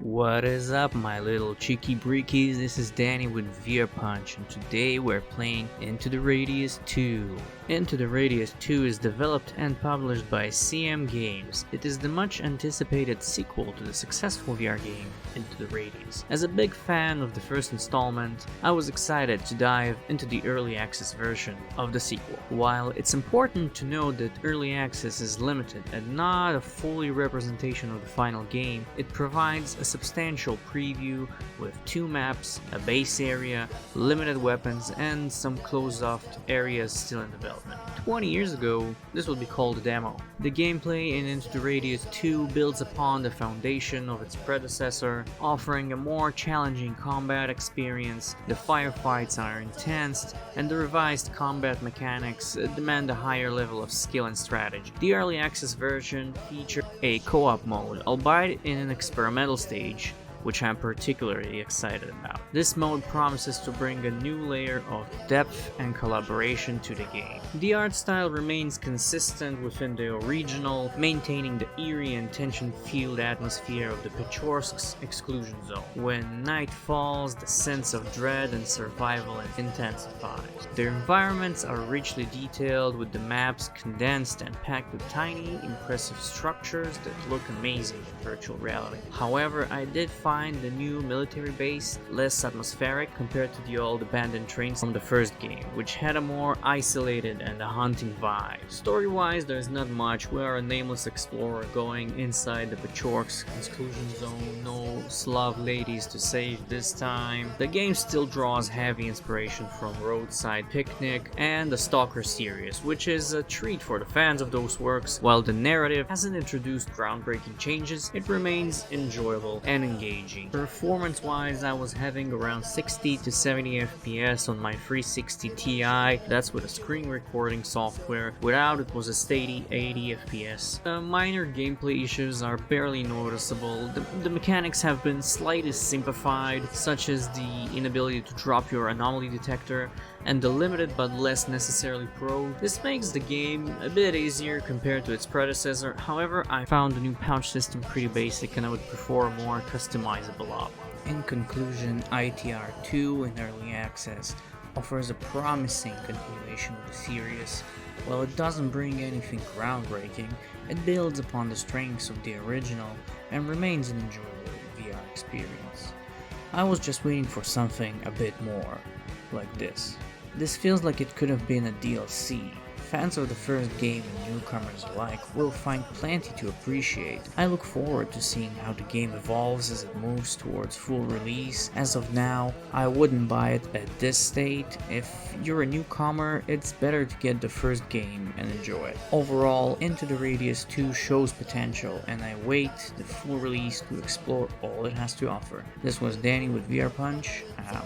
What is up, my little cheeky breakies? This is Danny with VR Punch, and today we're playing Into the Radius 2. Into the Radius 2 is developed and published by CM Games. It is the much anticipated sequel to the successful VR game Into the Radius. As a big fan of the first installment, I was excited to dive into the early access version of the sequel. While it's important to note that early access is limited and not a fully representation of the final game, it provides a substantial preview with 2 maps, a base area, limited weapons, and some closed-off areas still in development. 20 years ago, this would be called a demo. The gameplay in Into the Radius 2 builds upon the foundation of its predecessor, offering a more challenging combat experience. The firefights are intense, and the revised combat mechanics demand a higher level of skill and strategy. The early access version features a co-op mode, albeit in an experimental stage, which I'm particularly excited about. This mode promises to bring a new layer of depth and collaboration to the game. The art style remains consistent within the original, maintaining the eerie and tension-filled atmosphere of the Pechorsk's exclusion zone. When night falls, the sense of dread and survival intensifies. The environments are richly detailed, with the maps condensed and packed with tiny, impressive structures that look amazing in virtual reality. However, I did find the new military base less atmospheric compared to the old abandoned trains from the first game, which had a more isolated and a haunting vibe. Story-wise, there's not much. We are a nameless explorer going inside the Pechorsk's exclusion zone. No Slav ladies to save this time. The game still draws heavy inspiration from Roadside Picnic and the Stalker series, which is a treat for the fans of those works. While the narrative hasn't introduced groundbreaking changes, it remains enjoyable and engaging. Performance-wise, I was having around 60 to 70 FPS on my 360 Ti. That's with a screen recording software. Without, it was a steady 80 FPS. Minor gameplay issues are barely noticeable. The mechanics have been slightly simplified, such as the inability to drop your anomaly detector and the limited but less necessarily pro. This makes the game a bit easier compared to its predecessor. However, I found the new pouch system pretty basic and I would prefer a more customizable option. In conclusion, s.t.a.l.k.e.r 2 in early access offers a promising continuation of the series. While it doesn't bring anything groundbreaking, it builds upon the strengths of the original and remains an enjoyable VR experience. I was just waiting for something a bit more like this. This feels like it could have been a DLC. Fans of the first game and newcomers alike will find plenty to appreciate. I look forward to seeing how the game evolves as it moves towards full release. As of now, I wouldn't buy it at this state. If you're a newcomer, it's better to get the first game and enjoy it. Overall, Into the Radius 2 shows potential, and I wait the full release to explore all it has to offer. This was Danny with VR Punch, out.